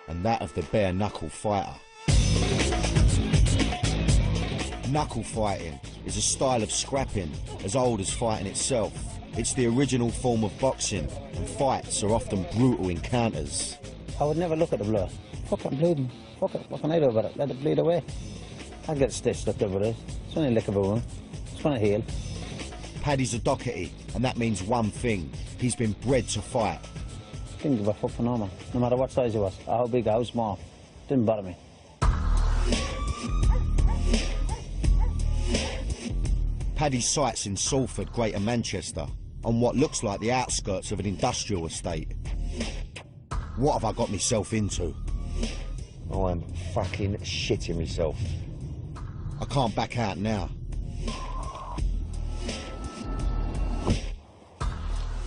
and that of the bare-knuckle fighter. Knuckle fighting is a style of scrapping as old as fighting itself. It's the original form of boxing, and fights are often brutal encounters. I would never look at the blood. Fuck, I'm bleeding. Fuck it, what can I do about it? Let it bleed away. I'll get stitched up over it. It's only a lick of a wound. It's gonna heal. Paddy's a Doherty, and that means one thing. He's been bred to fight. Didn't give a fuck for no man. No matter what size he was, or how big or how small. Didn't bother me. Paddy's site's in Salford, Greater Manchester, on what looks like the outskirts of an industrial estate. What have I got myself into? Oh, I'm fucking shitting myself. I can't back out now.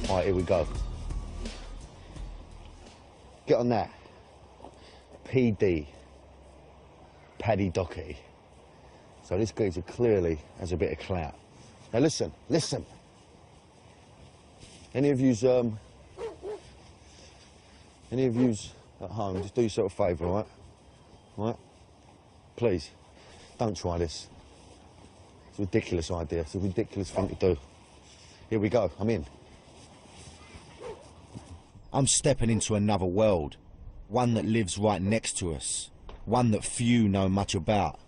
All right, here we go. Get on that. PD. Paddy Doherty. So this geezer clearly has a bit of clout. Now listen, listen. Any of yous at home, just do yourself a favour, all right? All right? Please, don't try this. It's a ridiculous idea. It's a ridiculous thing to do. Here we go. I'm in. I'm stepping into another world, one that lives right next to us, one that few know much about.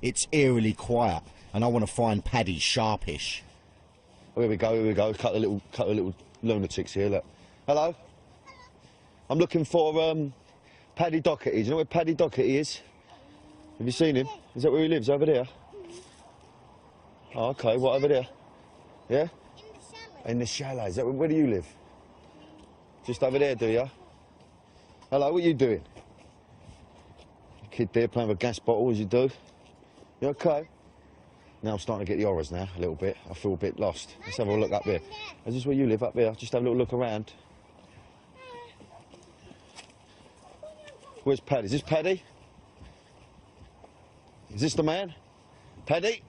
It's eerily quiet, and I want to find Paddy sharpish. Oh, here we go, here we go. Cut a little lunatics here, look. Hello? I'm looking for, Paddy Doherty. Do you know where Paddy Doherty is? Have you seen him? Is that where he lives, over there? Oh, OK, what, over there? Yeah? In the chalet. Is that where do you live? Just over there, do you? Hello, what are you doing? Kid there playing with a gas bottle, as you do. You OK? Now I'm starting to get the horrors now, a little bit. I feel a bit lost. Let's have a look up there. Is this where you live, up there? Just have a little look around. Where's Paddy? Is this Paddy? Is this the man? Paddy?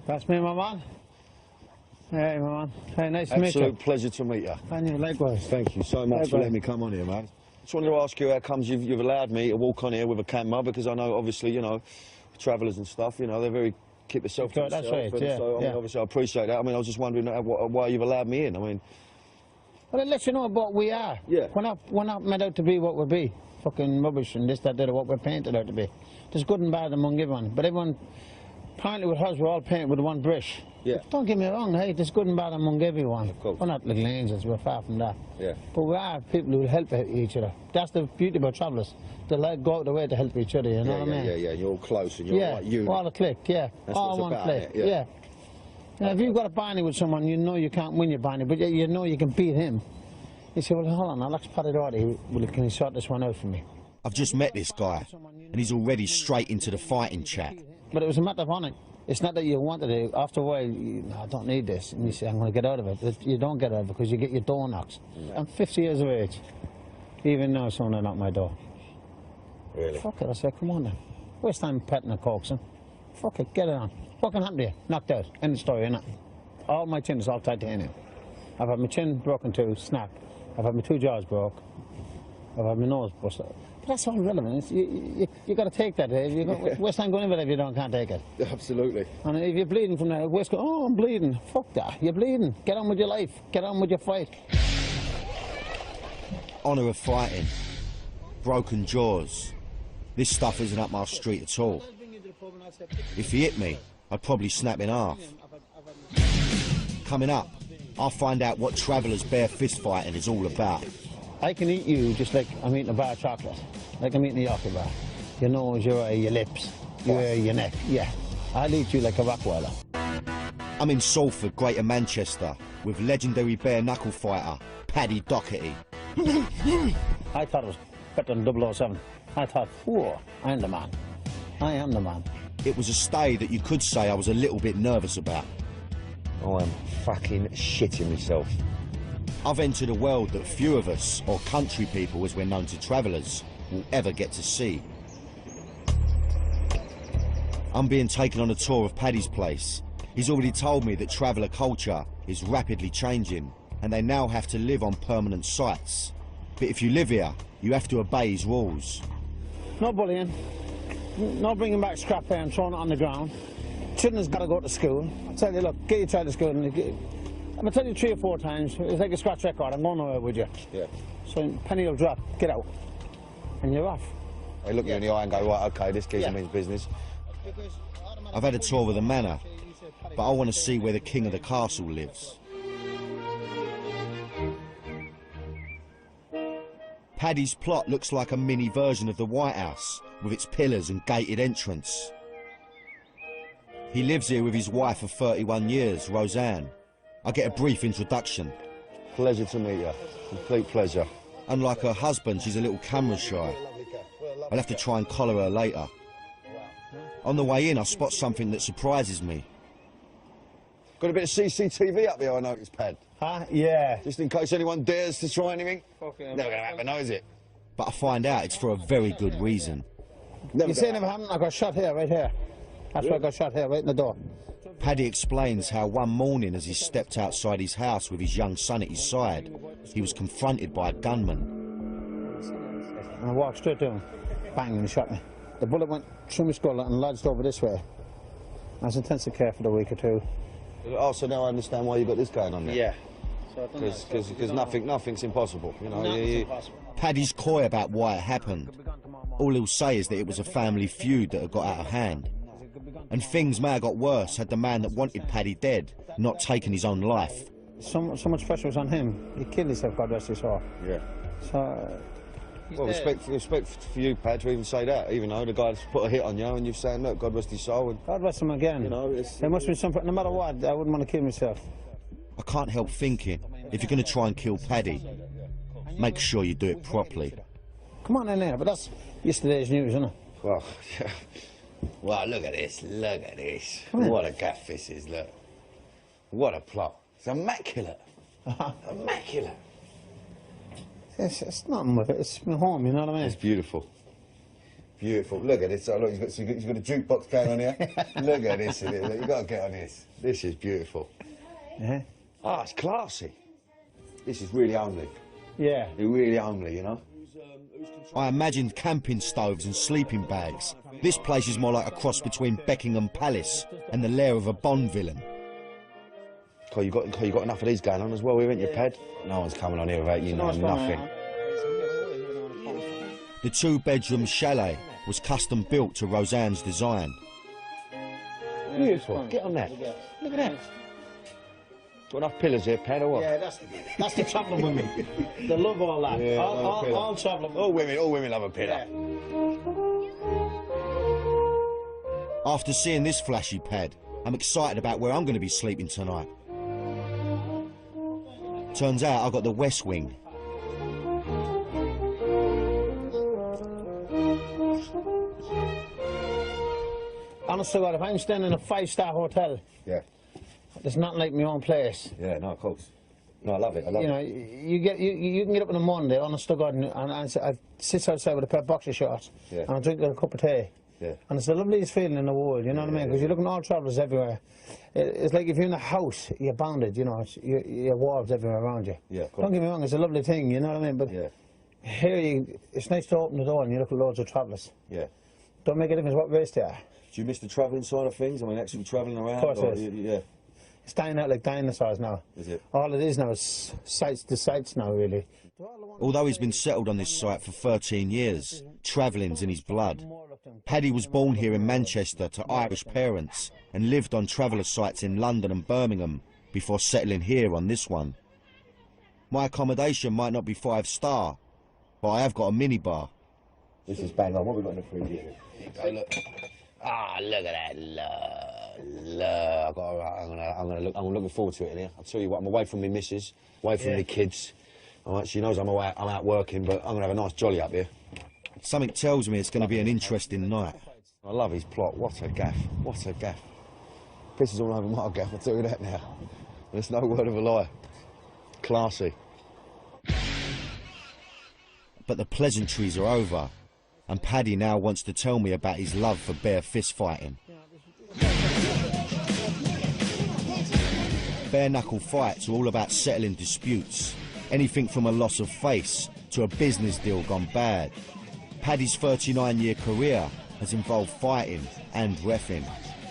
That's me, my man. Hey, my man. Hey, nice to meet you. Absolute pleasure to meet you. And you, likewise. Thank you so much for letting me come on here, man. Just wanted to ask you how comes you've allowed me to walk on here with a camera, because I know, obviously, you know, travellers and stuff, you know, they're very keep themselves to themselves. That's right, yeah. So, I mean, obviously, I appreciate that. I mean, I was just wondering why you've allowed me in. I mean... Well, it lets you know what we are. Yeah. We're not meant out to be what we be. Fucking rubbish and this, that, that, what we're painted out to be. There's good and bad among everyone. But everyone, apparently with us, we're all painted with one brush. Yeah. But don't get me wrong, hey, there's good and bad among everyone. Of course. We're not little angels, we're far from that. Yeah. But we are people who help each other. That's the beauty about travellers. They like go out the way to help each other, you know what I mean? Yeah, you're all close and you're like you. All a click, yeah. That's all what's one about, click, yeah. yeah. Now, if you've got a barney with someone, you know you can't win your barney, but you know you can beat him. You say, well, hold on, I'll ask Paddy Doherty, can he sort this one out for me? I've just met this guy, and he's already straight into the fighting chat. But it was a matter of honour. It's not that you wanted it. After a while, I don't need this. And you say, I'm going to get out of it. You don't get out of it because you get your door knocked. I'm 50 years of age. Even now, someone knocked my door. Really? Fuck it. I said, come on then. Waste time petting and coaxing. Fuck it, get it on. What can happen to you? Knocked out. End of story, innit? All my chin is all titanium. I've had my chin broken too, snap. I've had my 2 jaws broke. I've had my nose busted. But that's all relevant. You got to take that. You waste time going in with it if you can't take it. Absolutely. And if you're bleeding from there, waste go, oh, I'm bleeding. Fuck that. You're bleeding. Get on with your life. Get on with your fight. Honour of fighting. Broken jaws. This stuff isn't up my street at all. If he hit me, I'd probably snap in half. Coming up, I'll find out what travellers' bare fist fighting is all about. I can eat you just like I'm eating a bar of chocolate. Like I'm eating a Yorkie bar. Your nose, your eye, your lips, your ear, your neck. Yeah. I'll eat you like a Rottweiler. I'm in Salford, Greater Manchester, with legendary bare-knuckle fighter, Paddy Doherty. I thought it was better than 007. I thought, whoa, I'm the man. I am the man. It was a stay that you could say I was a little bit nervous about. Oh, I'm fucking shitting myself. I've entered a world that few of us, or country people as we're known to travellers, will ever get to see. I'm being taken on a tour of Paddy's place. He's already told me that traveller culture is rapidly changing, and they now have to live on permanent sites. But if you live here, you have to obey his rules. No bullying. No bringing back scrap here and throwing it on the ground. Children's got to go to school. I tell you, look, get your child to school. I'm going to tell you 3 or 4 times, it's like a scratch record, I'm going nowhere with you. Yeah. So penny will drop, get out. And you're off. They look you in the eye and go, right, OK, this geezer means business. I've had a tour of the manor, but I want to see where the king of the castle lives. Paddy's plot looks like a mini version of the White House, with its pillars and gated entrance. He lives here with his wife of 31 years, Roseanne. I get a brief introduction. Pleasure to meet you. Complete pleasure. Unlike her husband, she's a little camera shy. I'll have to try and collar her later. On the way in, I spot something that surprises me. Got a bit of CCTV up here, I noticed, Pad. Huh? Yeah. Just in case anyone dares to try anything. Okay, Never going to happen, is it? But I find out it's for a very good reason. You see, never happened. I got shot here, right here. That's where I got shot here, right in the door. Paddy explains how one morning, as he stepped outside his house with his young son at his side, he was confronted by a gunman. And I walked straight to him. Bang, and he shot me. The bullet went through my skull and lodged over this way. I was in intensive care for a week or 2. Oh, so now I understand why you got this going on there. Yeah. Because nothing's impossible, you know. Impossible. Paddy's coy about why it happened. All he'll say is that it was a family feud that had got out of hand. And things may have got worse had the man that wanted Paddy dead not taken his own life. So much pressure was on him. He killed himself, God rest his soul. Yeah. So... well, respect for you, Pad, to even say that, even though the guy's put a hit on you and you've saying, look, God rest his soul. And, God rest him again. you know, there must be something, no matter what, I wouldn't want to kill myself. I can't help thinking, if you're going to try and kill Paddy, make sure you do it properly. Come on in there, but that's yesterday's news, isn't it? well, yeah. Well, look at this, look at this. What a gaff this is, look. What a plot. It's immaculate. Immaculate. It's nothing with it, it's my home, you know what I mean? It's beautiful. Beautiful. Look at this. Oh, look, he's got a jukebox going on here. Look at this. Look, you've got to get on this. This is beautiful. Yeah. Ah, it's classy. This is really homely. Yeah. It's really homely, you know? I imagined camping stoves and sleeping bags. This place is more like a cross between Buckingham Palace and the lair of a Bond villain. You got enough of these going on as well, haven't you, Pad? No one's coming on here without you knowing nothing. The 2-bedroom chalet was custom built to Roseanne's design. Beautiful. Get on that. Look at that. Got enough pillars here, Pad, or what? Yeah, that's the travelling women. They love all that. Yeah, all travelling. All women love a pillar. Yeah. After seeing this flashy pad, I'm excited about where I'm going to be sleeping tonight. Turns out I got the West Wing. Honestly, God, if I'm staying in a 5-star hotel, Yeah. there's nothing like my own place. Yeah, no, of course. No, I love it. I love You know, it. you can get up in the morning, honest to God, and I sit outside with a pair of boxer shorts, Yeah. and I drink a cup of tea. Yeah. And it's the loveliest feeling in the world, you know what I mean? Because you're looking at all travellers everywhere. It's like if you're in a house, you're bounded, you know, you're walls everywhere around you. Yeah, of course. Don't get me wrong, it's a lovely thing, you know what I mean? But Yeah. here, it's nice to open the door and you look at loads of travellers. Yeah. Don't make a difference what race they are. Do you miss the travelling side of things? I mean, actually travelling around? Of course it is. Yeah. It's dying out like dinosaurs now. Is it? All it is now is sights to sights now, really. Although he's been settled on this site for 13 years, travelling's in his blood. Paddy was born here in Manchester to Irish parents and lived on traveller sites in London and Birmingham before settling here on this one. My accommodation might not be 5-star, but I have got a minibar. This is bang on. What have we got in the fridge here? Go look. Ah, look at that. Look. I'm looking forward to it in here. I'll tell you what, I'm away from my missus, away from my kids. All right, she knows I'm out working, but I'm going to have a nice jolly up here. Something tells me it's going to be an interesting night. I love his plot. What a gaff. What a gaff. Pisses all over my gaff, I'll tell you that now. There's no word of a lie. Classy. But the pleasantries are over, and Paddy now wants to tell me about his love for bare fist fighting. Bare knuckle fights are all about settling disputes. Anything from a loss of face to a business deal gone bad. Paddy's 39-year career has involved fighting and reffing.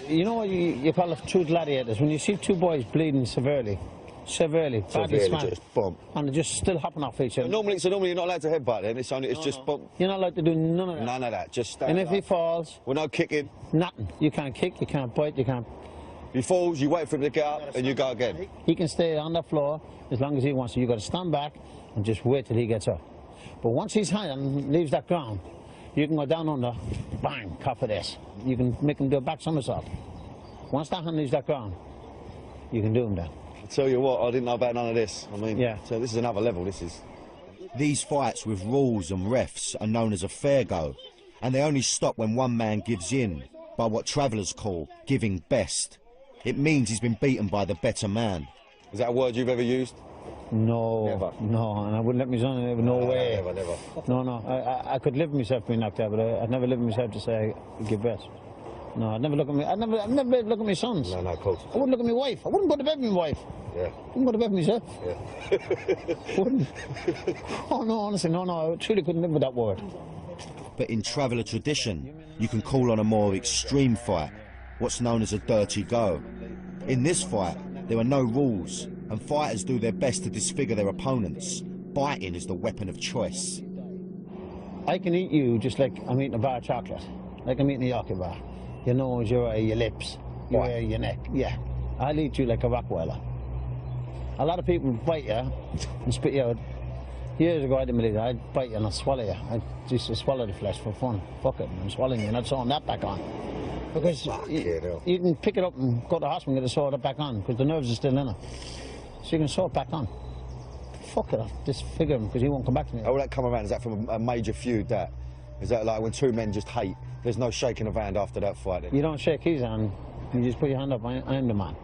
You know what you call it true gladiators? When you see two boys bleeding severely, badly smashed, just bump. and they're just still hopping off each other. Normally you're not allowed to headbutt then, it's just bump. You're not allowed to do none of that. None of that, just stand And if up. he falls, We're no kicking. nothing. You can't kick, you can't bite, you can't... He falls, you wait for him to get up, and you go again. He can stay on the floor as long as he wants to. You've got to stand back and just wait till he gets up. But once his hand leaves that ground, you can go down under, bang, copper this. You can make him do a back somersault. Once that hand leaves that ground, you can do him then. I tell you what, I didn't know about none of this. I mean, Yeah. so this is another level, this is. These fights with rules and refs are known as a fair go, and they only stop when one man gives in by what travellers call giving best. It means he's been beaten by the better man. Is that a word you've ever used? No, Never. no, and I wouldn't let my son, no way. Never. No, I could live with myself being knocked out, but I'd never live with myself to say I give best. No, I'd never look at me. I'd never look at my sons. No, of course. I wouldn't look at my wife. I wouldn't go to bed with my wife. Yeah. I wouldn't go to bed with myself. Yeah. Wouldn't. Oh no, honestly, no, I truly couldn't live with that word. But in traveller tradition, you can call on a more extreme fight, what's known as a dirty go. In this fight, there are no rules, and fighters do their best to disfigure their opponents. Biting is the weapon of choice. I can eat you just like I'm eating a bar of chocolate, like I'm eating a Yorkie bar. Your nose, your eye, your lips, your hair, your neck. Yeah, I'll eat you like a Rockweiler. A lot of people bite you and spit you out. Years ago, I didn't believe it. I'd bite you and I'd swallow you. I used to swallow the flesh for fun. Fuck it, I'm swallowing you and I'd sew that back on. Because you can pick it up and go to the hospital and get it sewed back on because the nerves are still in it. So you can sew it back on. Fuck it, I'll disfigure him because he won't come back to me. All that come around, is that from a major feud, that? Is that like when two men just hate, there's no shaking of hand after that fight then? You don't shake his hand, you just put your hand up, I'm the man.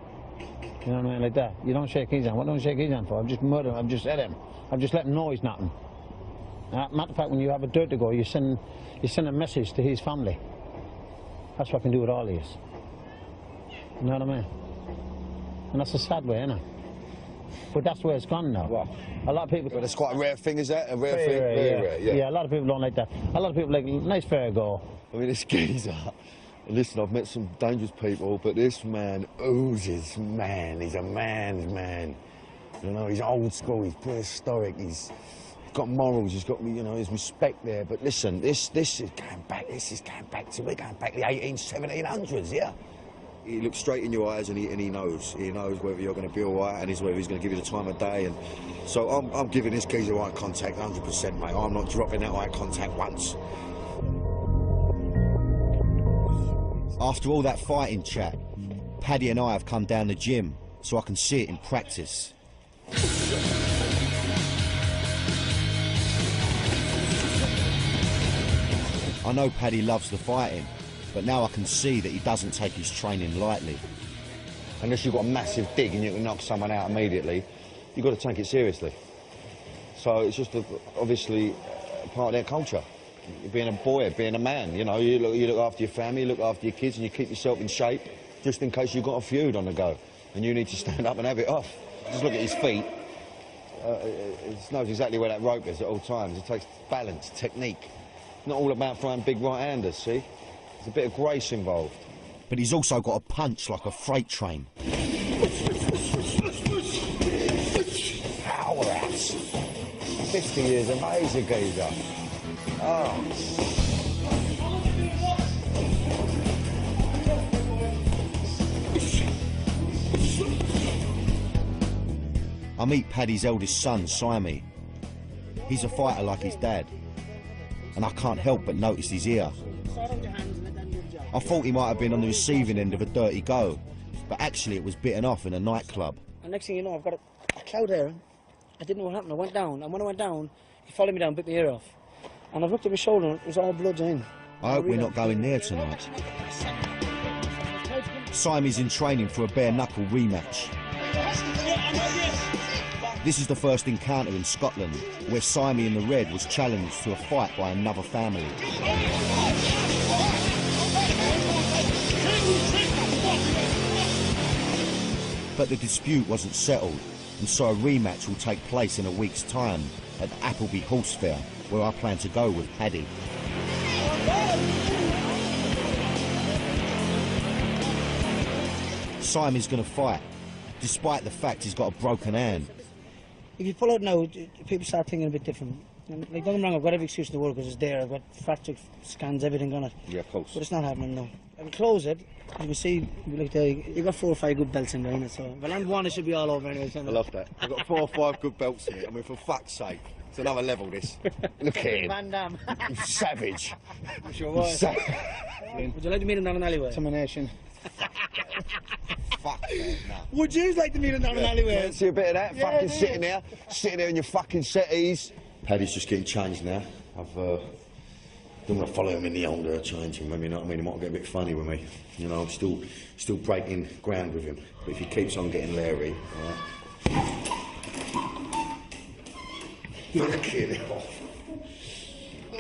You know what I mean, like that. You don't shake his hand. What don't you shake his hand for? I've just murdered him, I've just hit him. I've just let him know he's nothing. Matter of fact, when you have a dirt to go, you send a message to his family. That's what I can do with all these. You know what I mean? And that's a sad way, isn't it? But that's where it's gone now. What? A lot of people... But it's quite a rare thing, is that? A rare Very thing? rare, Very rare, yeah. Yeah, a lot of people don't like that. A lot of people like, nice fair go. I mean, this geezer, listen, I've met some dangerous people, but this man oozes man. He's a man's man. You know, he's old school, he's prehistoric, he's got morals, he's got, you know, his respect there. But listen, this is going back, we're going back the 1700s, yeah? He looks straight in your eyes and he knows. He knows whether you're going to be all right and whether he's going to give you the time of day. And so I'm giving this geezer eye contact 100%, mate. I'm not dropping that eye contact once. After all that fighting chat, Paddy and I have come down the gym so I can see it in practice. I know Paddy loves the fighting, but now I can see that he doesn't take his training lightly. Unless you've got a massive dig and you can knock someone out immediately, you've got to take it seriously. So it's just obviously part of their culture. Being a boy, being a man, you know, you look after your family, you look after your kids and you keep yourself in shape just in case you've got a feud on the go and you need to stand up and have it off. Just look at his feet. It knows exactly where that rope is at all times. It takes balance, technique. Not all about throwing big right-handers, see? There's a bit of grace involved. But he's also got a punch like a freight train. Powerhouse. 50 years of age, a geezer. Oh. I meet Paddy's eldest son, Simey. He's a fighter like his dad, and I can't help but notice his ear. I thought he might have been on the receiving end of a dirty go, but actually it was bitten off in a nightclub. And next thing you know, I've got a cloud here. I didn't know what happened. I went down, and when I went down, he followed me down, bit my ear off. And I've looked at my shoulder, and it was all blood in. I hope we're not going there tonight. Simey's in training for a bare-knuckle rematch. This is the first encounter in Scotland where Simey in the red was challenged to a fight by another family. But the dispute wasn't settled, and so a rematch will take place in a week's time at the Appleby Horse Fair, where I plan to go with Paddy. Simon's going to fight, despite the fact he's got a broken hand. If you pull out now, people start thinking a bit different. And, like, don't get me wrong, I've got every excuse in the world because it's there. I've got fracture scans, everything on it. Yeah, of course. But it's not happening now. I can close it. You can see, like, you've got 4 or 5 good belts in there, innit? So if I land one, it should be all over anyway. I love that. I've got 4 or 5 good belts here. I mean, for fuck's sake, it's another level, this. Look at him. Van Damme. You savage. Sure was. Would you like to meet him down an alleyway? Determination. Fuck that, no. Would you like to meet him down an alleyway? See a bit of that? Yeah, fucking yeah. sitting there in your fucking settees. Paddy's just getting changed now. I've don't want to follow him in the older changing room, you know what I mean? He might get a bit funny with me. You know, I'm still breaking ground with him. But if he keeps on getting leery, alright. Look at it.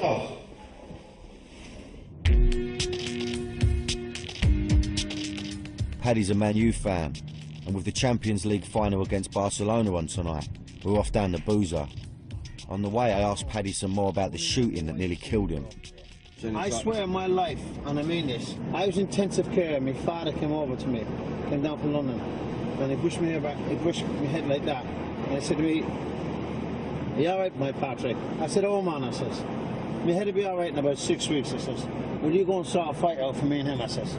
Oh. Paddy's a Man U fan, and with the Champions League final against Barcelona on tonight, we're off down the Boozer. On the way, I asked Paddy some more about the shooting that nearly killed him. I swear on my life, and I mean this, I was in intensive care. My father came over to me, came down from London, and he pushed me back, he pushed my head like that, and he said to me, "Are you all right, my Patrick?" I said, "Oh man," I says, "my head will be all right in about 6 weeks," I says. "Will you go and sort a fight out for me and him?" I says.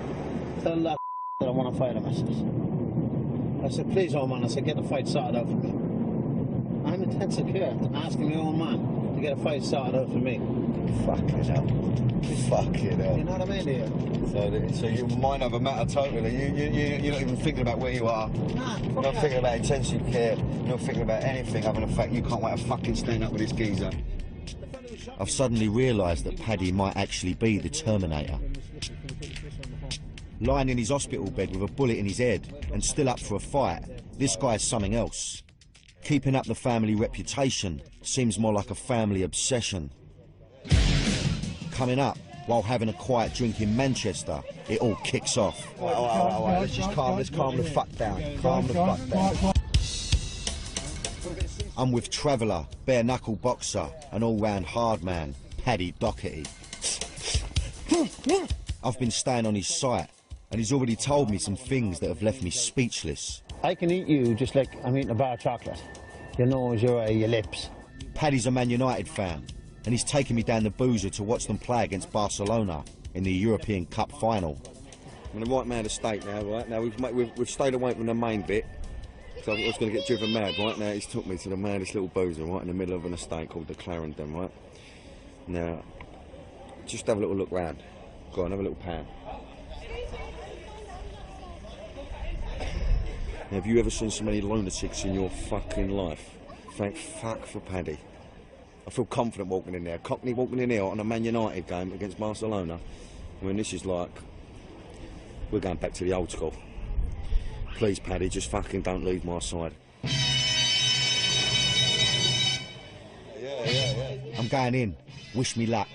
"Tell that that I want to fight him," I said, "Please, old man," I said, "get the fight sorted out for me." I'm in intensive care, asking my old man to get a fight sorted out for me. Fucking hell. Fucking hell. You know what I mean, dear? So your mind over matter totally. You're not even thinking about where you are. Nah, You're not thinking about intensive care. You're not thinking about anything other than the fact you can't wait to fucking stand up with this geezer. I've suddenly realised that Paddy might actually be the Terminator. Lying in his hospital bed with a bullet in his head and still up for a fight, this guy's something else. Keeping up the family reputation seems more like a family obsession. Coming up, while having a quiet drink in Manchester, it all kicks off. All right, let's calm the fuck down. Calm the fuck down. I'm with traveller, bare-knuckle boxer, and all-round hard man, Paddy Doherty. I've been staying on his site, and he's already told me some things that have left me speechless. I can eat you just like I'm eating a bar of chocolate. Your nose, your eye, your lips. Paddy's a Man United fan, and he's taken me down the Boozer to watch them play against Barcelona in the European Cup final. I'm in the right man estate now, right? Now we've stayed away from the main bit, so I was going to get driven mad, right? Now he's took me to the maddest little Boozer, right, in the middle of an estate called the Clarendon, right? Now, just have a little look round. Go on, have a little pan. Have you ever seen so many lunatics in your fucking life? Thank fuck for Paddy. I feel confident walking in there. Cockney walking in here on a Man United game against Barcelona. I mean, this is like, we're going back to the old school. Please, Paddy, just fucking don't leave my side. Yeah. I'm going in. Wish me luck.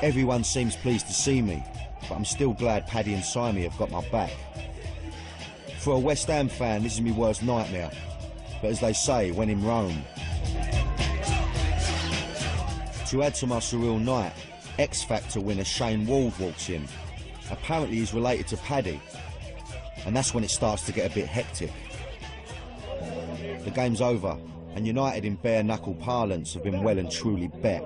Everyone seems pleased to see me, but I'm still glad Paddy and Simon have got my back. For a West Ham fan, this is my worst nightmare. But as they say, when in Rome. To add to my surreal night, X Factor winner Shane Wald walks in. Apparently he's related to Paddy. And that's when it starts to get a bit hectic. The game's over, and United in bare-knuckle parlance have been well and truly bet.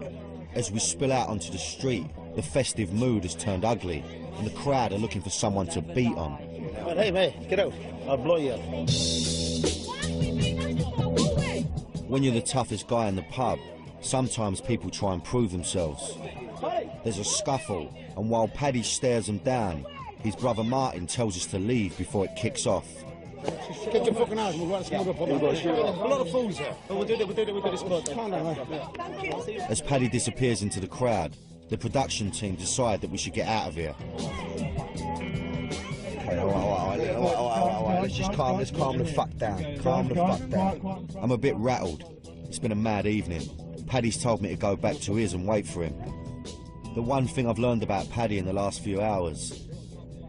As we spill out onto the street, the festive mood has turned ugly, and the crowd are looking for someone to beat on. But hey, mate, get out. I'll blow you up. When you're the toughest guy in the pub, sometimes people try and prove themselves. There's a scuffle, and while Paddy stares them down, his brother Martin tells us to leave before it kicks off. Get your fucking eyes, we'll run some up. A lot of fools here. We'll do this spot. Calm down, mate. As Paddy disappears into the crowd, the production team decide that we should get out of here. Okay, all right, let's calm the fuck down. Calm the fuck down. I'm a bit rattled. It's been a mad evening. Paddy's told me to go back to his and wait for him. The one thing I've learned about Paddy in the last few hours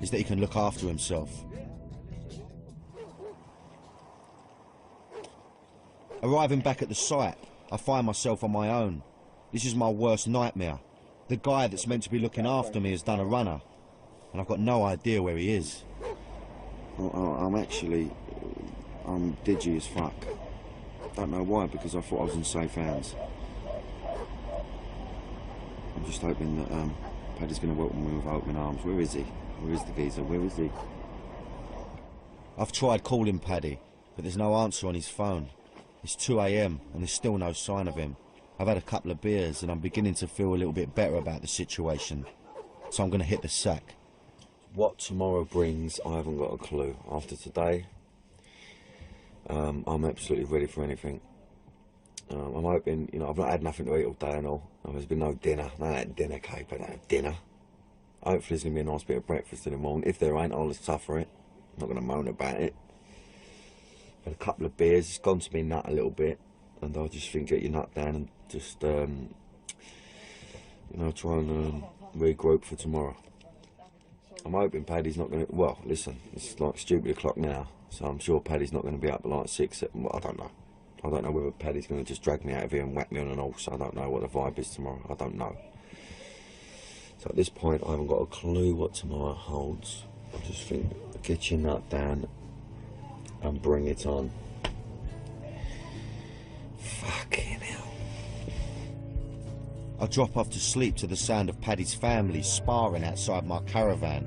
is that he can look after himself. Arriving back at the site, I find myself on my own. This is my worst nightmare. The guy that's meant to be looking after me has done a runner, and I've got no idea where he is. I'm digi as fuck. Don't know why, because I thought I was in safe hands. I'm just hoping that Paddy's going to welcome me with open arms. Where is he? Where is the geezer? Where is he? I've tried calling Paddy, but there's no answer on his phone. It's 2 AM and there's still no sign of him. I've had a couple of beers and I'm beginning to feel a little bit better about the situation. So I'm going to hit the sack. What tomorrow brings, I haven't got a clue. After today, I'm absolutely ready for anything. I'm hoping, you know, I've not had nothing to eat all day and all. There's been no dinner. No dinner, Kate, but no dinner. Hopefully there's going to be a nice bit of breakfast in the morning. If there ain't, I'll just suffer it. I'm not going to moan about it. Had a couple of beers, it's gone to me nut a little bit. And I just think, get your nut down and just, you know, try and regroup for tomorrow. I'm hoping Paddy's not going to, well, listen, it's like stupid o'clock now, so I'm sure Paddy's not going to be up at like 6, 7, well, I don't know. I don't know whether Paddy's going to just drag me out of here and whack me on an horse. I don't know what the vibe is tomorrow, I don't know. So at this point, I haven't got a clue what tomorrow holds. I just think, get your nut down and bring it on. Fucking hell. I drop off to sleep to the sound of Paddy's family sparring outside my caravan.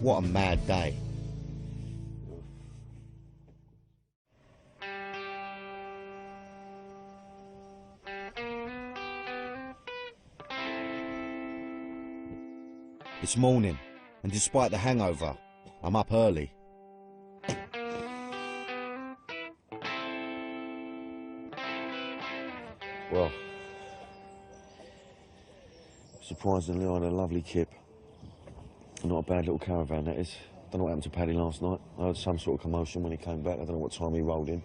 What a mad day. It's morning, and despite the hangover, I'm up early. Well, surprisingly, I had a lovely kip. Not a bad little caravan, that is. Don't know what happened to Paddy last night. I heard some sort of commotion when he came back. I don't know what time he rolled in.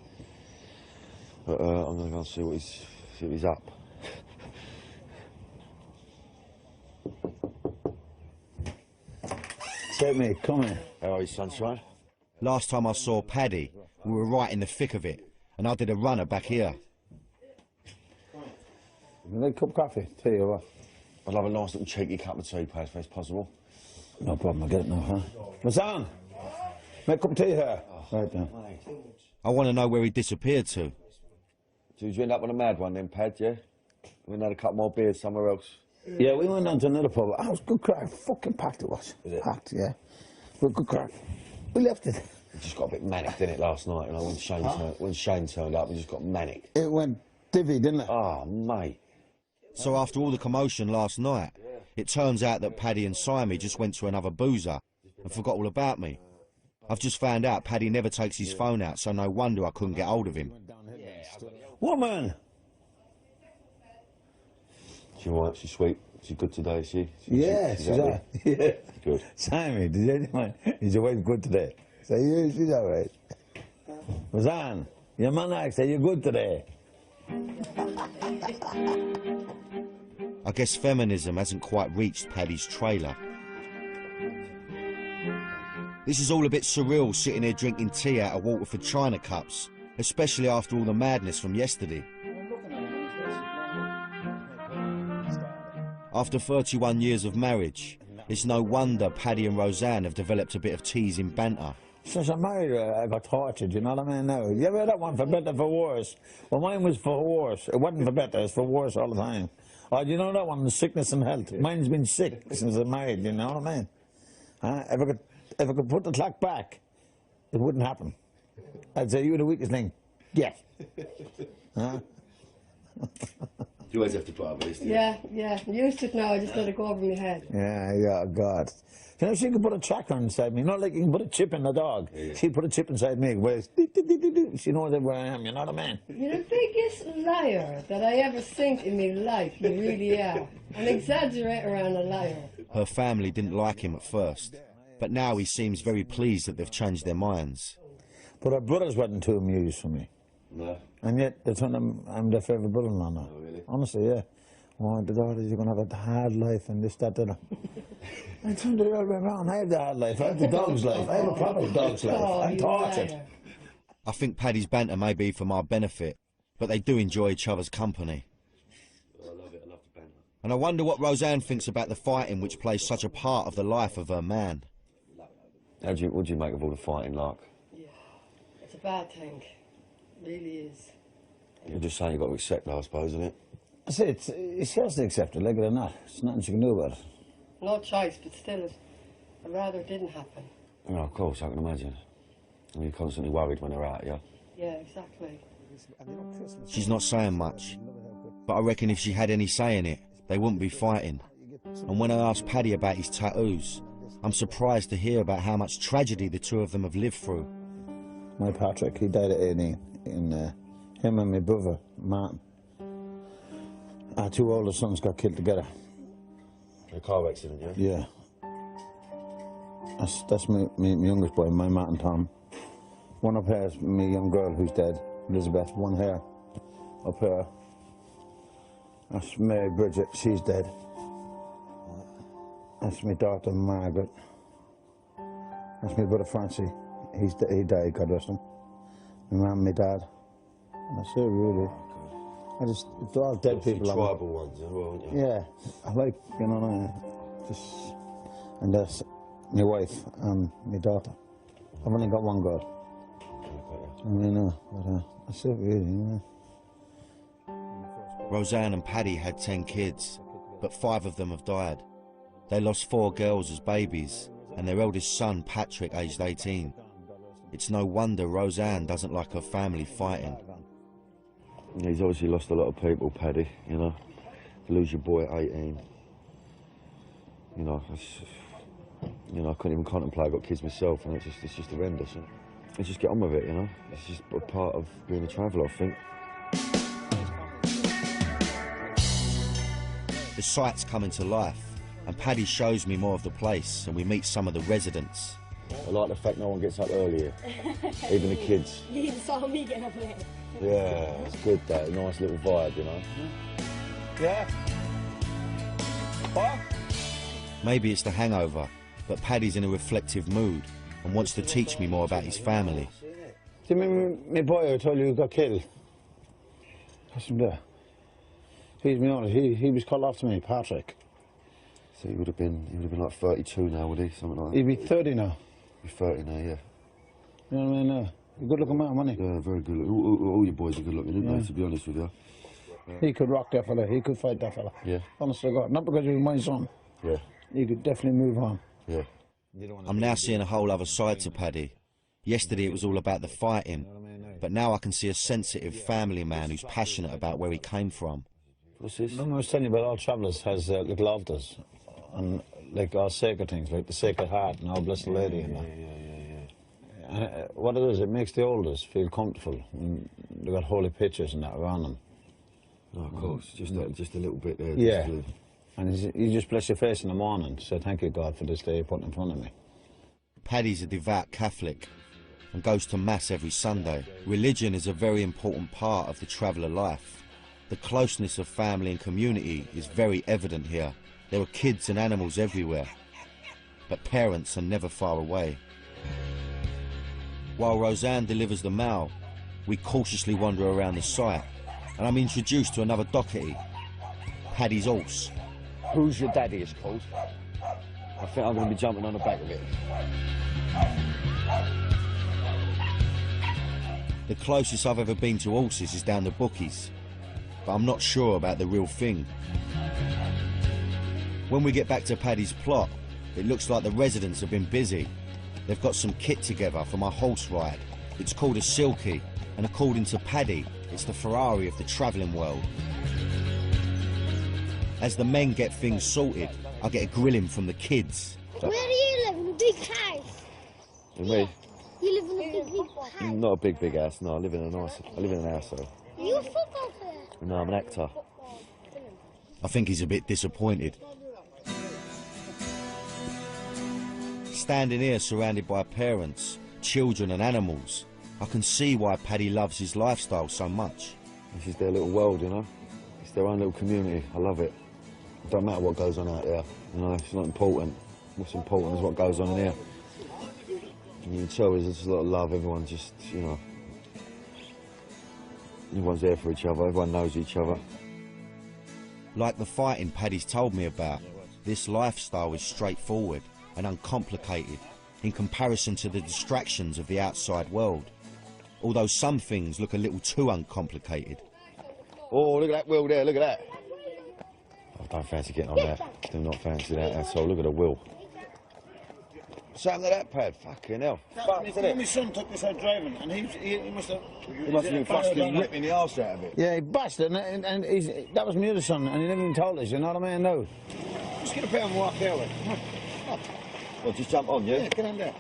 But I'm going to go and see what he's up. Take me, come here. How are you, sunshine? Last time I saw Paddy, we were right in the thick of it, and I did a runner back here. Need a cup of coffee, tea or what? I'd love a nice little cheeky cup of tea, Paddy, if that's possible. No problem, I'll get it now, huh? What's on? Make a cup of tea here. Right now. I want to know where he disappeared to. So did you end up on a mad one then, Pad, yeah? We had a couple more beers somewhere else. Yeah, we went down to another pub. Oh, it was good crack. Fucking packed it was. Is it? Packed, yeah. Good crack. We left it. We just got a bit manic, didn't it, last night? You know, when Shane turned up, we just got manic. It went divvy, didn't it? Oh, mate. So after all the commotion last night, it turns out that Paddy and Simon just went to another boozer and forgot all about me. I've just found out Paddy never takes his phone out, so no wonder I couldn't get hold of him. Woman! She all right? She's sweet? She's good today, is she? Yeah, she's all right. Yeah. Good. Simon, did you is your wife good today? Say, yeah, she's all right. Roseanne, your man asked, are you good today? I guess feminism hasn't quite reached Paddy's trailer. This is all a bit surreal, sitting here drinking tea out of Waterford china cups, especially after all the madness from yesterday. After 31 years of marriage, it's no wonder Paddy and Roseanne have developed a bit of teasing banter. Since I married her, I got tortured, you know what I mean? Now, you ever heard that one, for better, for worse? Well, mine was for worse. It wasn't for better, it's for worse all the time. Oh, you know that one, sickness and health? Mine's been sick since I married, you know what I mean? If I could put the clock back, it wouldn't happen. I'd say, you're the weakest link. Yeah. Huh? You always have to put up with this, do you? Yeah. I'm used to it now, I just let it go over my head. Yeah, God. You know, she could put a tracker inside me, not like you can put a chip in the dog. Yeah. She'd put a chip inside me, where she knows where I am, you know what I mean? You're the biggest liar that I ever seen in my life, you really are. An exaggerator and a liar. Her family didn't like him at first, but now he seems very pleased that they've changed their minds. But her brothers weren't too amused for me. No. And yet, they told them I'm their favourite brother-in-law now. Oh, really? Honestly, yeah. Oh, the daughters, you're going to have a hard life and this, that, that. I turned it all the way around. I have the hard life. I have the dog's life. I have a proper dog's life. I'm tortured. I think Paddy's banter may be for my benefit, but they do enjoy each other's company. I love it, I love the banter. And I wonder what Roseanne thinks about the fighting which plays such a part of the life of her man. What do you make of all the fighting, like? Yeah, it's a bad thing. It really is. You're just saying you've got to accept that, I suppose, isn't it? I say it's yours to accept it, like it or not. There's nothing you can do about it. No choice, but still, I'd rather it didn't happen. Yeah, of course, I can imagine. And you're constantly worried when they're out, yeah? Yeah, exactly. She's not saying much, but I reckon if she had any say in it, they wouldn't be fighting. And when I asked Paddy about his tattoos, I'm surprised to hear about how much tragedy the two of them have lived through. My Patrick, he died at 18, and him and my brother, Martin, our two older sons got killed together. A car accident, yeah? Yeah. That's my youngest boy, my Martin Tom. One up here is my young girl who's dead, Elizabeth. One here, up here. That's Mary Bridget, she's dead. That's my daughter, Margaret. That's my brother, Francie. He died, God rest him. My mum, my dad. And that's it, really. They're all dead people. Tribal ones as well, aren't you? Yeah, I like, you know, and that's my wife and my daughter. I've only got one girl. I mean, but that's it, really, you know. Roseanne and Paddy had 10 kids, but 5 of them have died. They lost 4 girls as babies, and their eldest son, Patrick, aged 18. It's no wonder Roseanne doesn't like her family fighting. Yeah, he's obviously lost a lot of people, Paddy, you know. To lose your boy at 18. You know, I couldn't even contemplate. I've got kids myself, and it's just horrendous. You know? Let's just get on with it, you know. It's just a part of being a traveller, I think. The site's coming to life, and Paddy shows me more of the place, and we meet some of the residents. I like the fact no one gets up early here, even the kids. You saw me get up there. Yeah, it's good, that nice little vibe, you know. Yeah. What? Maybe it's the hangover, but Paddy's in a reflective mood and wants to teach me more about his family. Do you remember my boy who told you he got killed? That's him there. He's my oldest. He was called after me, Patrick. So he would have been like 32 now, would he? Something like that. He'd be 30 now. He'd be 30 now, yeah. You know what I mean? A good-looking man, wasn't he? Yeah, very good looking. All your boys are good looking, aren't they, to be honest with you? He could rock that fella. He could fight that fella. Yeah. Honest to God. Not because he was my son. Yeah. He could definitely move on. Yeah. I'm now seeing a whole other side to Paddy. Yesterday it was all about the fighting, but now I can see a sensitive family man who's passionate about where he came from. What's this? I was telling you about all travellers has little altars, and like all sacred things, like the Sacred Heart and Our Blessed Lady and that. And what it is, it makes the elders feel comfortable. And they've got holy pictures and that around them. Oh, of course, just a little bit there. Yeah. And you just bless your face in the morning, say thank you, God, for this day you put in front of me. Paddy's a devout Catholic and goes to Mass every Sunday. Religion is a very important part of the traveller life. The closeness of family and community is very evident here. There are kids and animals everywhere, but parents are never far away. While Roseanne delivers the mail, we cautiously wander around the site, and I'm introduced to another Doherty, Paddy's horse. Who's your daddy, it's called? I think I'm going to be jumping on the back of it. The closest I've ever been to horses is down the bookies, but I'm not sure about the real thing. When we get back to Paddy's plot, it looks like the residents have been busy. They've got some kit together for my horse ride. It's called a Silky, and according to Paddy, it's the Ferrari of the travelling world. As the men get things sorted, I get a grilling from the kids. Where do you live? In a big house? And me? You live in a big house? Not a big house, no. I live in an house, though. Are you a football player? No, I'm an actor. I think he's a bit disappointed. Standing here surrounded by parents, children and animals, I can see why Paddy loves his lifestyle so much. This is their little world, you know? It's their own little community. I love it. It don't matter what goes on out there, you know? It's not important. What's important is what goes on in here. And you can tell there's just a lot of love. Everyone just, you know... Everyone's there for each other, everyone knows each other. Like the fighting Paddy's told me about, this lifestyle is straightforward and uncomplicated in comparison to the distractions of the outside world. Although some things look a little too uncomplicated. Oh, look at that wheel there, look at that. I don't fancy getting on that. Do not fancy that at all. Look at the wheel. What's happened to that pad? Fucking hell. My son took this out driving, and he must have... He must have been fucking ripping the arse out of it. Yeah, he bashed it, and that was my other son, and he never even told us, you know what I mean? No. Just get a pair and walk there with. Well, just jump on, yeah? Yeah, get on there.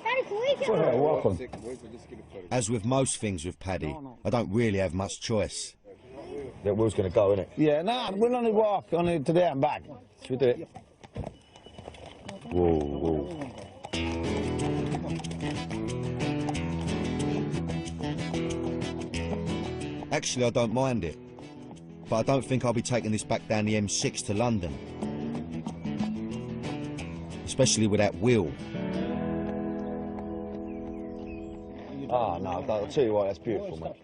Daddy, can we get Put her walk on. As with most things with Paddy, I don't really have much choice. That wheel's going to go, innit? Yeah, no, we'll only walk only to there and back. Should we do it? Whoa, whoa. Actually, I don't mind it. But I don't think I'll be taking this back down the M6 to London. Especially with that wheel. Ah, no, I'll tell you what, that's beautiful, mate.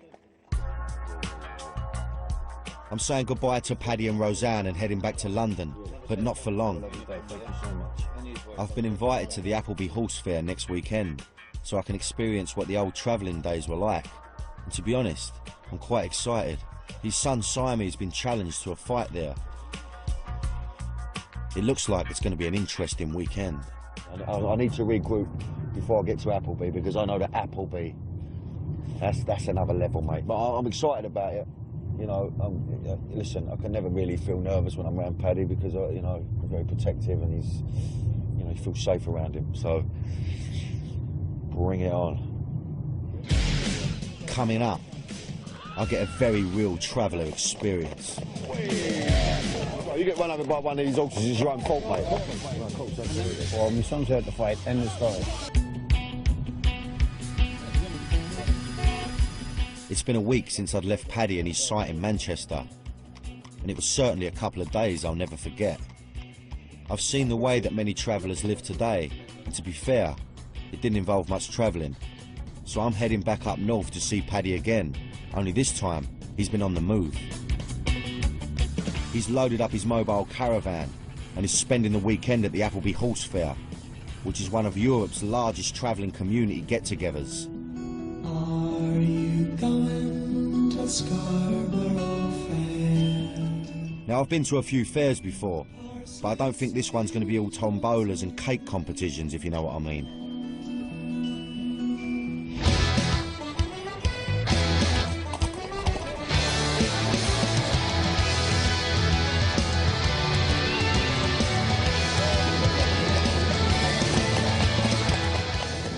I'm saying goodbye to Paddy and Roseanne and heading back to London, but not for long. I've been invited to the Appleby Horse Fair next weekend, so I can experience what the old travelling days were like. And to be honest, I'm quite excited. His son Simon has been challenged to a fight there. It looks like it's going to be an interesting weekend. I need to regroup before I get to Appleby, because I know that Appleby, that's another level, mate. But I'm excited about it. You know, listen, I can never really feel nervous when I'm around Paddy, because, you know, I'm very protective, and he's, you know, you feel safe around him. So, bring it on. Coming up, I'll get a very real traveller experience. You get run over by one of these horses, it's your own fault, mate. Well, my son's out to fight, end of story. It's been a week since I'd left Paddy and his site in Manchester, and it was certainly a couple of days I'll never forget. I've seen the way that many travellers live today, and to be fair, it didn't involve much travelling. So I'm heading back up north to see Paddy again, only this time he's been on the move. He's loaded up his mobile caravan and is spending the weekend at the Appleby Horse Fair, which is one of Europe's largest travelling community get-togethers. Are you going to Scarborough Fair? Now, I've been to a few fairs before, but I don't think this one's going to be all tombolas and cake competitions, if you know what I mean.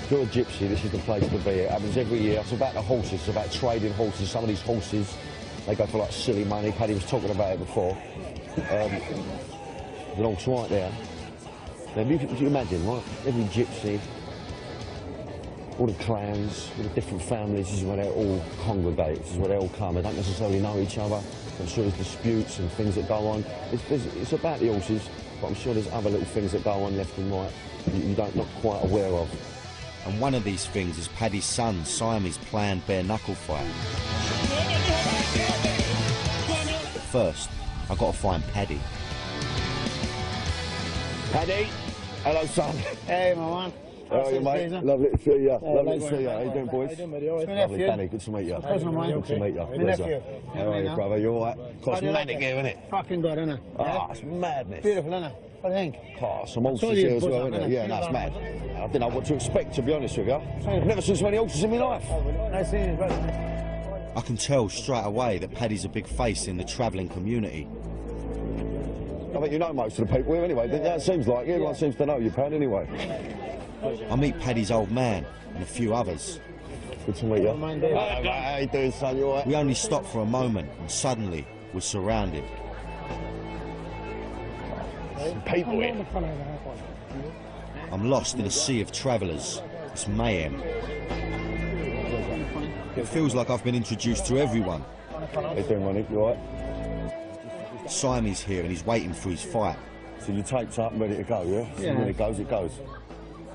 If you're a gypsy, this is the place to be. It happens every year. It's about the horses, it's about trading horses. Some of these horses, they go for like silly money. Paddy was talking about it before. There's an horse right there. Now, if you imagine, right, every gypsy, all the clans, all the different families, this is where they all congregate, this is where they all come. They don't necessarily know each other. I'm sure there's disputes and things that go on. It's about the horses, but I'm sure there's other little things that go on left and right you're not quite aware of. And one of these things is Paddy's son, Simon's planned bare-knuckle fight. But first, I've got to find Paddy. Paddy! Hello, son. Hey, my man. How are you, mate? Lovely to see you. Lovely to see you. How you doing, boys? How you doing, buddy? All right. Lovely, Danny. Good to meet you. Pleasure, mate. Good to meet you. My nephew. How are you, brother? You all right? Cost manic here, isn't it? Fucking good, isn't it? Ah, it's madness. Beautiful, isn't it? What do you think? Oh, some horses here as well, isn't it? Yeah, that's mad. I didn't know what to expect, to be honest with you. I've never seen so many horses in my life. Nice seeing you, brother. I can tell straight away that Paddy's a big face in the travelling community. I think you know most of the people here anyway. It seems like everyone seems to know you, Pad, anyway. I meet Paddy's old man and a few others. Good to meet you. How you doing, son? You all right? We only stop for a moment and suddenly we're surrounded. People here. I'm lost in a sea of travellers. It's mayhem. It feels like I've been introduced to everyone. How you doing, Ronnie? You all right? Simon's here and he's waiting for his fight. So your tape's up and ready to go, yeah? Yeah. So when it goes, it goes.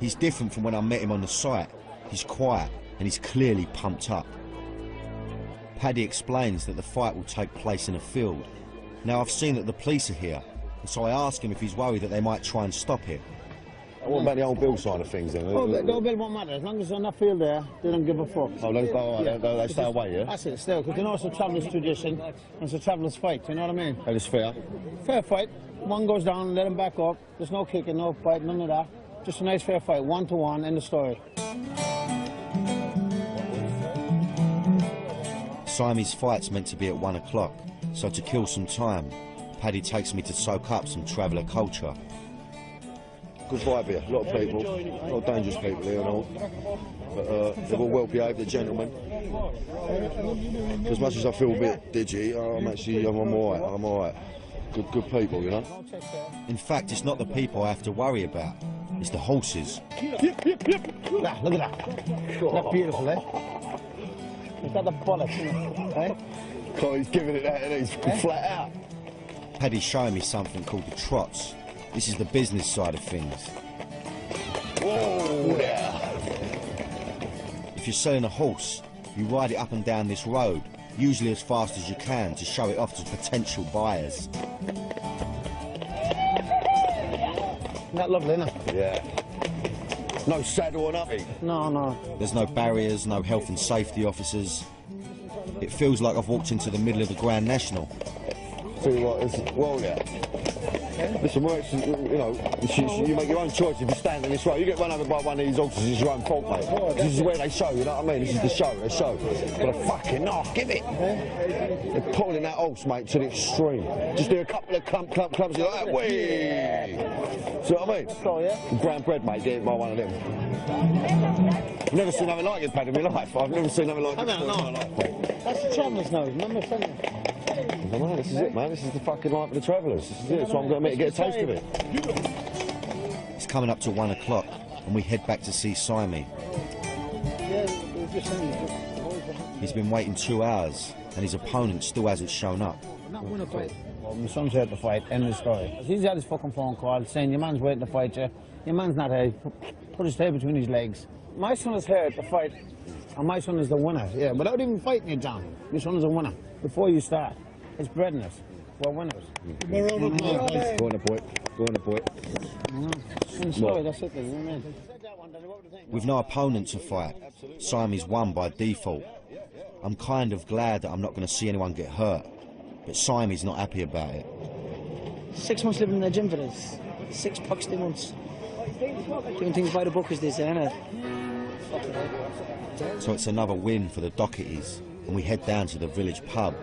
He's different from when I met him on the site. He's quiet and he's clearly pumped up. Paddy explains that the fight will take place in a field. Now, I've seen that the police are here, and so I ask him if he's worried that they might try and stop it. What about the old Bill side of things then? Oh, the old Bill won't matter. As long as they're not field there, they don't give a fuck. Oh, they stay away, yeah? That's it, still, because you know it's a traveller's tradition, and it's a traveller's fight, you know what I mean? That is fair. Fair fight. One goes down, let him back up. There's no kicking, no fight, none of that. Just a nice fair fight, 1-to-1, end of story. Siamese fight's meant to be at 1 o'clock, so to kill some time, Paddy takes me to soak up some traveller culture. Good vibe here, a lot of people, a lot of dangerous people here and all. But they're all well behaved, they're gentlemen. As much as I feel a bit digi, I'm alright. Good people, you know? In fact, it's not the people I have to worry about, it's the horses. Look at that. That's beautiful, eh? He's got the bollocks, eh? Oh, he's giving it that, and he's flat out. Paddy's showing me something called the trots. This is the business side of things. Whoa, yeah. If you're selling a horse, you ride it up and down this road, usually as fast as you can, to show it off to potential buyers. Isn't that lovely, isn't it? Yeah. No saddle or nothing. No. There's no barriers, no health and safety officers. It feels like I've walked into the middle of the Grand National. Tell you what, well, yeah. Listen, you know, you make your own choice if you stand in this road. You get run over by one of these horses, it's your own fault, mate. This is where they show, you know what I mean? This is the show, they show. But a fucking give it. They're pulling that horse, mate, to the extreme. Just do a couple of clumps, you're like, whee! See what I mean? Oh, yeah. Brown bread, mate, get it by one of them. I've never seen nothing like it, Paddy, in my life. I've never seen nothing like it in my life, mate. That's the traveller's nose, remember? Man, this is it, man. This is the fucking life of the travellers. This is it. So I'm going to make you get a taste of it. It's coming up to 1 o'clock, and we head back to see Siamese. He's been waiting 2 hours, and his opponent still hasn't shown up. Not win a fight. Well, my son's here to fight, end of the story. He's had his fucking phone call saying your man's waiting to fight you. Your man's not here. Put his tail between his legs. My son is here to fight, and my son is the winner. Yeah, without even fighting you, John. My son is a winner before you start. It's bred in us. We're winners. Go on, boy. Go on, boy. Sorry, that's it. You know what I mean? With no opponent to fight, Siamese won by default. I'm kind of glad that I'm not going to see anyone get hurt, but Siamese not happy about it. 6 months living in the gym for this. 6 poxy months. Doing things by the book, as they say, innit? So it's another win for the Dohertys, and we head down to the village pub.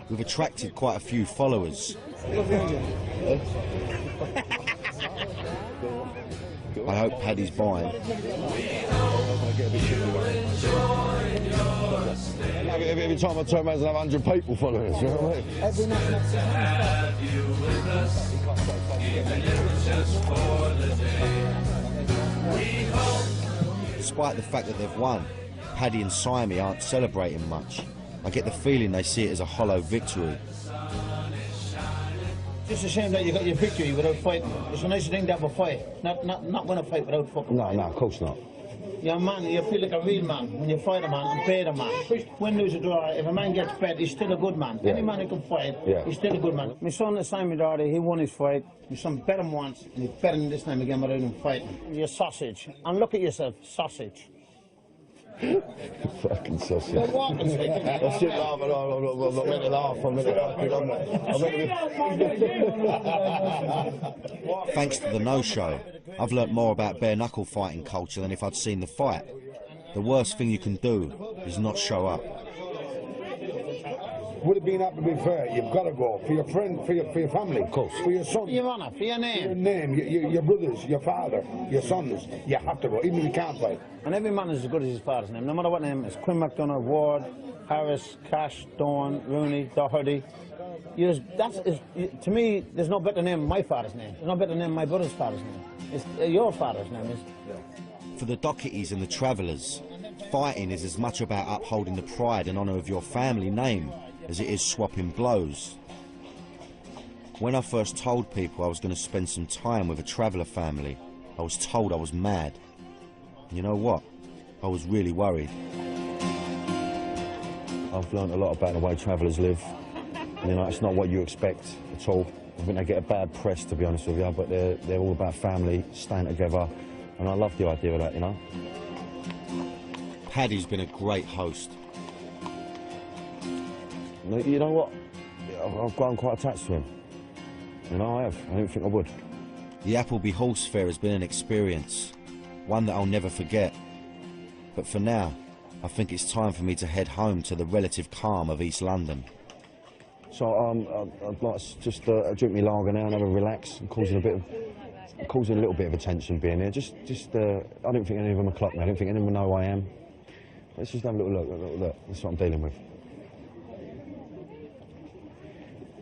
We've attracted quite a few followers. I hope Paddy's buying. Every time I turn around, there's another 100 people following us, you know what I mean? Despite the fact that they've won, Paddy and Siamese aren't celebrating much. I get the feeling they see it as a hollow victory. Just a shame that you got your victory without fighting. It's a nice thing to have a fight, not win a fight without fucking fighting. No, of course not. You're a man, you feel like a real man when you fight a man and pay the man. Win, lose, or draw, if a man gets fed, he's still a good man. Yeah. Any man who can fight, Yeah. he's still a good man. My son is Simon Doherty, he won his fight. My son bet him once, and he bet him this time again without him fighting. You're sausage. And look at yourself, sausage. Fucking sausage. You're walking, I shouldn't laugh, I'm not meant to laugh. I'm meant to Thanks to the no-show, I've learnt more about bare-knuckle fighting culture than if I'd seen the fight. The worst thing you can do is not show up. Would it be not to be fair? You've got to go for your friend, for your family, of course, for your son, for your honour, for your name, your brothers, your father, your sons. You have to go, even if you can't fight. And every man is as good as his father's name, no matter what name it is. Quinn McDonough, Ward, Harris, Cash, Dawn, Rooney, Doherty. To me, there's no better name than my father's name. There's no better name than my brother's father's name. It's your father's name is. For the Dohertys and the Travellers, fighting is as much about upholding the pride and honour of your family name as it is swapping blows. When I first told people I was going to spend some time with a Traveller family, I was told I was mad. And you know what? I was really worried. I've learned a lot about the way travellers live. You know, it's not what you expect at all. I think they get a bad press, to be honest with you, but they're all about family, staying together, and I love the idea of that, you know. Paddy's been a great host. You know what? I've grown quite attached to him. You know, I have. I didn't think I would. The Appleby Horse Fair has been an experience, one that I'll never forget. But for now, I think it's time for me to head home to the relative calm of East London. So I'd like to just drink me lager now and have a relax. I'm causing a little bit of attention being here. I don't think any of them are clocked me. I don't think any of them know who I am. Let's just have a little look. That's what I'm dealing with.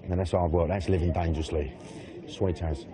And that's hard work. That's living dangerously. Sweet as.